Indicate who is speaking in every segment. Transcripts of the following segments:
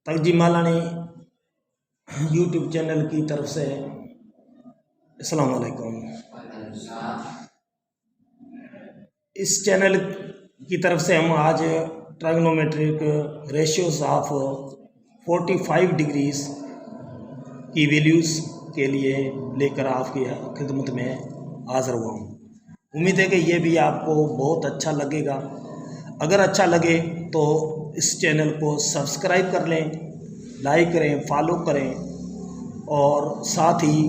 Speaker 1: तकजी Malani YouTube channel की तरफ से अस्सलाम वालेकुम। इस चैनल की तरफ से हम आज ट्राइगोनोमेट्रिक रेशियोज ऑफ 45 डिग्रीज की वैल्यूज़ के लिए लेकर आपकी खिदमत में हाज़िर हुआ हूँ। उम्मीद है कि ये भी आपको बहुत अच्छा लगेगा। अगर अच्छा लगे तो इस चैनल को सब्सक्राइब कर लें, लाइक करें, फॉलो करें और साथ ही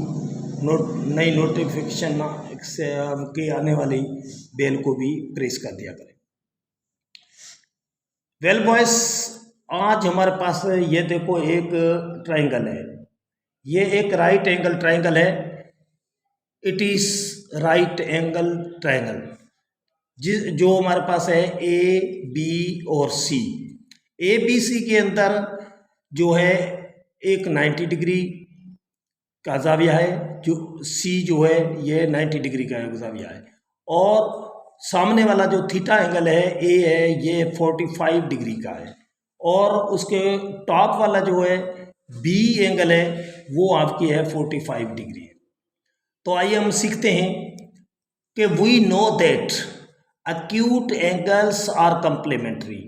Speaker 1: नई नोटिफिकेशन के आने वाली बेल को भी प्रेस कर दिया करें। वेल बॉयस, आज हमारे पास ये देखो एक ट्रायंगल है। ये एक राइट एंगल ट्रायंगल है। It is right angle triangle जो हमारे पास है ए बी और सी। ए बी सी के अंदर जो है एक 90 डिग्री का ज़ाविया है, जो सी जो है ये 90 डिग्री का ज़ाविया है, और सामने वाला जो थीटा एंगल है ए है ये 45 डिग्री का है, और उसके टॉप वाला जो है बी एंगल है वो आपकी है 45 डिग्री है। तो आइए हम सीखते हैं कि we know that acute angles are complementary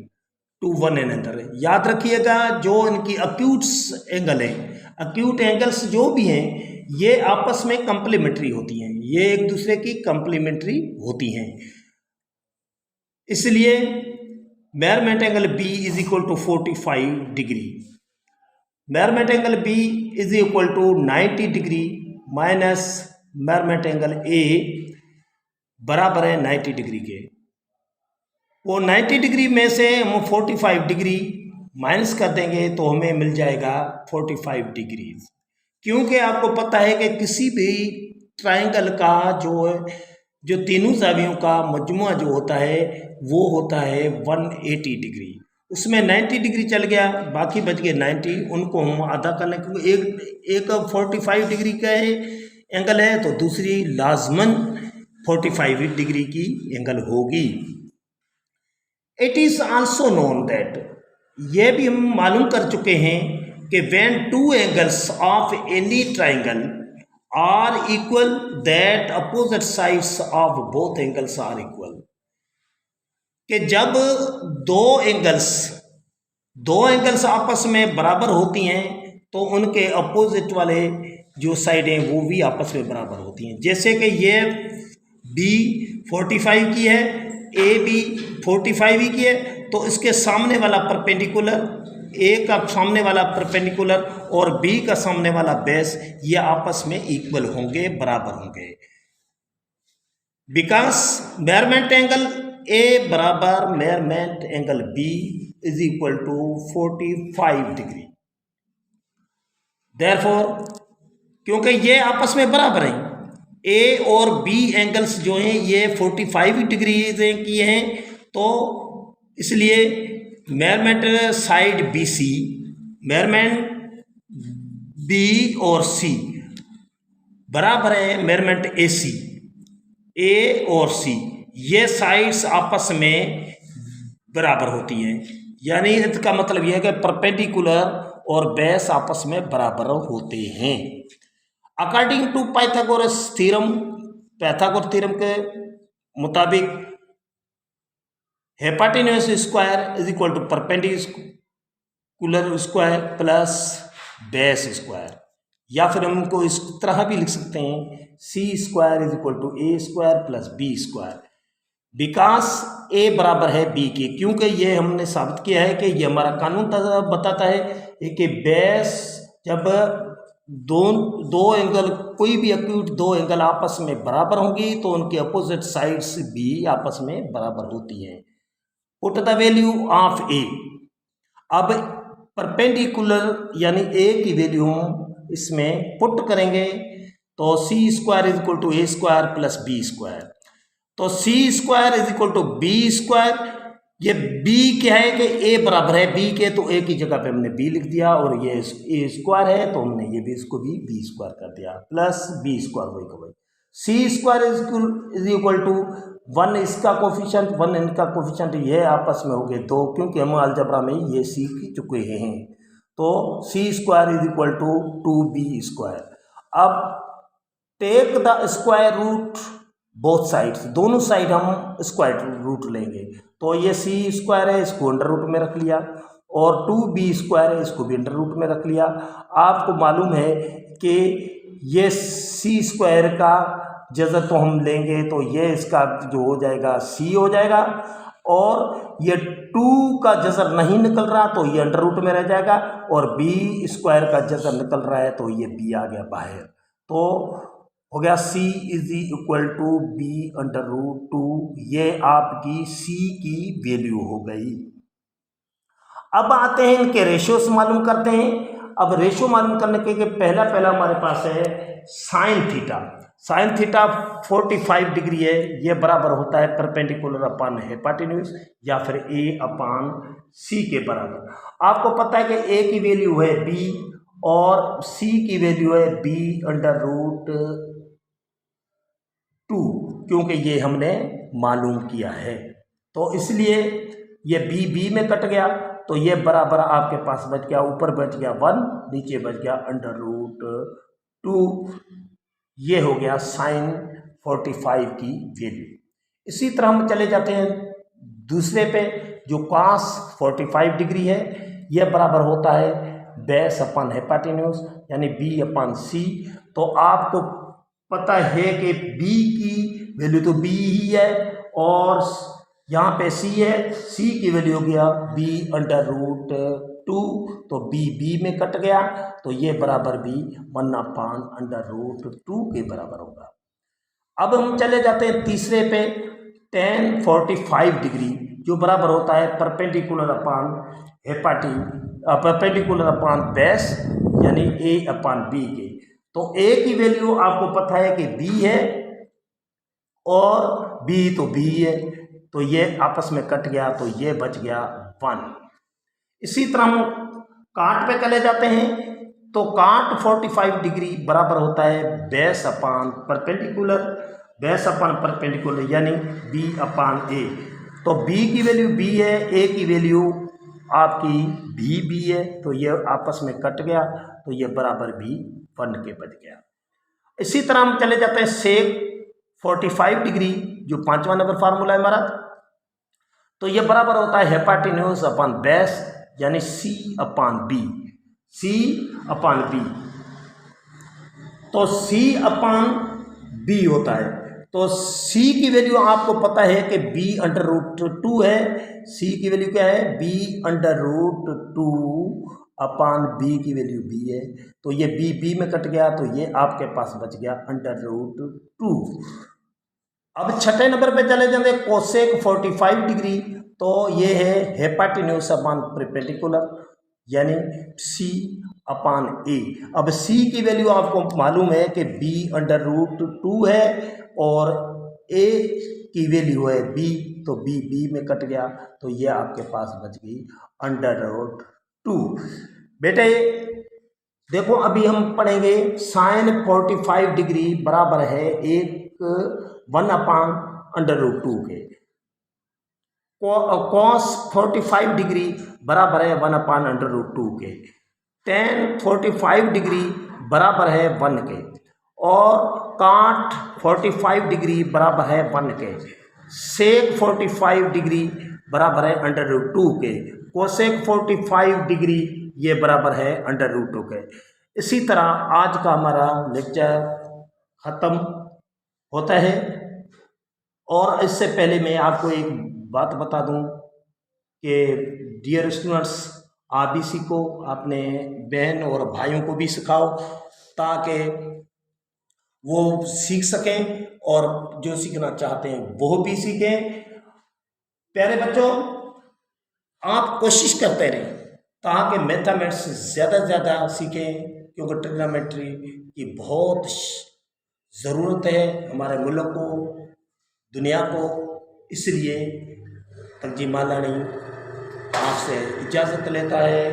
Speaker 1: to one another। याद रखिएगा, जो इनकी acute एंगल है, acute angles जो भी हैं ये आपस में complementary होती हैं, ये एक दूसरे की complementary होती हैं। इसलिए measurement angle B is equal to 45 degree, measurement angle B is equal to 90 degree minus measurement angle A बराबर है 90 डिग्री के। वो 90 डिग्री में से हम 45 डिग्री माइनस कर देंगे तो हमें मिल जाएगा 45 डिग्री। क्योंकि आपको पता है कि किसी भी ट्रायंगल का जो तीनों ज़ावियों का मजमुआ जो होता है वो होता है 180 डिग्री। उसमें 90 डिग्री चल गया, बाकी बच गए 90, उनको हम आधा कर लें, क्योंकि एक 45 डिग्री का एंगल है तो दूसरी लाजमन 45 डिग्री की एंगल होगी। It is also known that, ये भी हम मालूम कर चुके हैं कि when two angles of any triangle are equal that opposite sides of both angles are equal, कि जब दो एंगल्स आपस में बराबर होती हैं तो उनके अपोजिट वाले जो साइड हैं वो भी आपस में बराबर होती हैं। जैसे कि ये बी 45 की है, ए बी 45 ही की है, तो इसके सामने वाला परपेंडिकुलर, ए का सामने वाला परपेंडिकुलर और बी का सामने वाला बेस ये आपस में इक्वल होंगे, बराबर होंगे। बिकॉज मेजरमेंट एंगल ए बराबर measurement angle B is equal to 45 degree. Therefore क्योंकि ये आपस में बराबर हैं, ए और बी एंगल्स जो हैं ये 45 डिग्री की हैं, तो इसलिए measurement side B C, measurement B और सी बराबर है मेजरमेंट ए सी। ए और सी ये साइड्स आपस में बराबर होती हैं, यानी इसका मतलब यह है कि परपेंडिकुलर और बेस आपस में बराबर होते हैं। According to Pythagoras theorem, Pythagoras theorem के मुताबिक hypotenuse square is equal to perpendicular square plus base square, या फिर हम इनको इस तरह भी लिख सकते हैं C square is equal to A square plus B square. Because A बराबर है बी के, क्योंकि ये हमने साबित किया है कि ये हमारा कानून बताता है कि बेस जब दो एंगल, कोई भी एक्यूट दो एंगल आपस में बराबर होंगी तो उनकी अपोजिट साइड्स भी आपस में बराबर होती हैं। पुट द वैल्यू ऑफ ए, अब परपेंडिकुलर यानी ए की वैल्यू हम इसमें पुट करेंगे तो C square is equal to A square plus B square, तो C square is equal to B square. ये b क्या है कि a बराबर है b के, तो a की जगह पे हमने b लिख दिया, और ये a स्क्वायर है तो हमने ये भी इसको भी b स्क्वायर कर दिया प्लस b स्क्वायर वही का वही। c square is equal to 1 इसका कोफिशिएंट 1 इनका कोफिशिएंट, ये आपस में हो गए 2, क्योंकि हम अलजेब्रा में ये सीख चुके हैं। तो C square is equal to 2b square. अब take the square root both sides, दोनों साइड हम स्क्वायर रूट लेंगे। तो ये सी स्क्वायर है, इसको अंडर रूट में रख लिया, और 2b स्क्वायर है, इसको भी अंडर रूट में रख लिया। आपको मालूम है कि ये सी स्क्वायर का जज़र तो हम लेंगे तो ये इसका जो हो जाएगा सी हो जाएगा, और ये 2 का जज़र नहीं निकल रहा तो ये अंडर रूट में रह जाएगा, और बी स्क्वायर का जज़र निकल रहा है तो ये बी आ गया बाहर। तो हो गया C is equal to B under root 2, ये आपकी सी की वैल्यू हो गई। अब आते हैं इनके रेशियोस मालूम करते हैं। अब रेशियो मालूम करने के पहला हमारे पास है sine theta. Sine theta 45 degree है, ये बराबर होता है परपेंडिकुलर अपान हेपाटेन्यूज या फिर ए अपान सी के बराबर। आपको पता है कि ए की वैल्यू है बी और सी की वैल्यू है बी अंडर रूट 2, क्योंकि ये हमने मालूम किया है। तो इसलिए ये बी में कट गया तो ये बराबर आपके पास बच गया, ऊपर बच गया 1, नीचे बच गया अंडर रूट 2। ये हो गया साइन 45 की वैल्यू। इसी तरह हम चले जाते हैं दूसरे पे, जो cos 45 डिग्री है, यह बराबर होता है बेस अपन हेपाटेन्यूज यानी बी अपन सी। तो आपको पता है कि बी की वैल्यू तो बी ही है और यहाँ पे सी है, सी की वैल्यू हो गया बी अंडर रूट 2, तो बी में कट गया तो ये बराबर भी 1 अपान अंडर रूट 2 के बराबर होगा। अब हम चले जाते हैं तीसरे पे, tan 45 डिग्री, जो बराबर होता है परपेंडिकुलर अपान परपेंडिकुलर अपान बेस यानी ए अपान बी के। तो ए की वैल्यू आपको पता है कि बी है और बी तो बी है, तो ये आपस में कट गया तो ये बच गया 1। इसी तरह हम काट पे चले जाते हैं, तो काट 45 डिग्री बराबर होता है बेस अपान परपेंडिकुलर यानी बी अपान ए। तो बी की वैल्यू बी है, ए की वैल्यू आपकी बी है, तो ये आपस में कट गया तो ये बराबर भी 1 के बच गया। इसी तरह हम चले जाते हैं सेक 45 डिग्री, जो 5वां नंबर फार्मूला है हमारा, तो ये बराबर होता है हेपाटेन्यूज अपान बेस यानी सी अपान बी। तो सी अपान बी होता है, तो सी की वैल्यू आपको पता है कि बी अंडर रूट 2 है। सी की वैल्यू क्या है? B under root 2 upon b की वैल्यू बी है, तो ये बी में कट गया तो ये आपके पास बच गया अंडर रूट 2। अब छठे नंबर पे चले जाते हैं कोसेक 45 डिग्री, तो ये है हेपाटेन्यूज अपान परपेंडिकुलर यानी सी अपान ए। अब सी की वैल्यू आपको मालूम है कि बी अंडर रूट 2 है और ए की वैल्यू है बी, तो बी में कट गया तो ये आपके पास बच गई अंडर रूट 2। बेटे देखो अभी हम पढ़ेंगे साइन 45 डिग्री बराबर है 1 अपान अंडर रूट 2 के। कॉस 45 डिग्री बराबर है 1 अपान अंडर रूट 2 के। टेन 45 डिग्री बराबर है 1 के, और काट 45 डिग्री बराबर है 1 के। सेक 45 डिग्री बराबर है अंडर रूट 2 के। कोसेक 45 डिग्री ये बराबर है अंडर रूट 2 के। इसी तरह आज का हमारा लेक्चर ख़त्म होता है, और इससे पहले मैं आपको एक बात बता दूं कि डियर स्टूडेंट्स, आप भी सीखो, अपने बहन और भाइयों को भी सिखाओ ताकि वो सीख सकें और जो सीखना चाहते हैं वो भी सीखें। प्यारे बच्चों, आप कोशिश करते रहें ताकि मैथमेटिक्स ज़्यादा से ज़्यादा सीखें, क्योंकि ट्रिग्नोमेट्री की बहुत ज़रूरत है हमारे मुल्क को, दुनिया को। इसलिए तंजीम मालानी आपसे इजाज़त लेता है।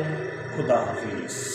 Speaker 1: खुदा हाफिज़।